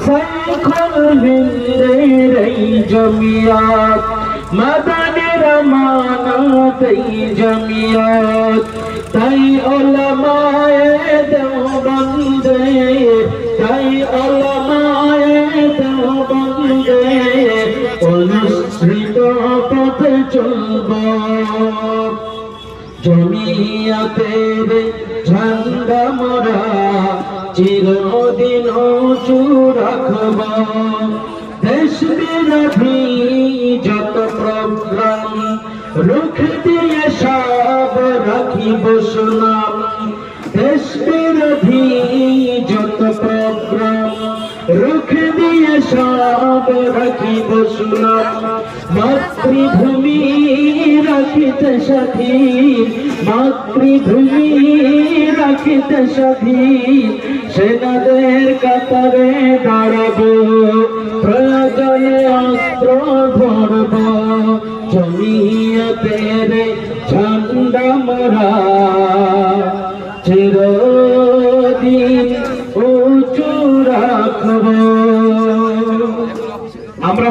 শাইখুল হিন্দের এই জমিয়ত, মাদানের আমানত এই জমিয়ত, তাই উলামায়ে দেওবন্দে, তাই উলামায়ে দেওবন্দে অনুসৃত পথে চলব। জমিয়তের ঝান্ডা মোরা চিরদিন উঁচু রাখব। দেশ বিরোধী যত প্রোগ্রাম রুখে দিয়ে সব রাখিব সুনাম। দেশ বিরোধী যত প্রোগ্রাম রুখে দিয়ে সব রাখিব সুনাম। মাতৃভূমি রাখিতে স্বাধীন, মাতৃভূমি রাখিতে স্বাধীন, সেনাদের কাতারে দাঁড়াবো, প্রয়োজনে অস্ত্র ধরব। জমিয়তের ঝান্ডা মোরা চিরদিন উঁচু রাখব। আমরা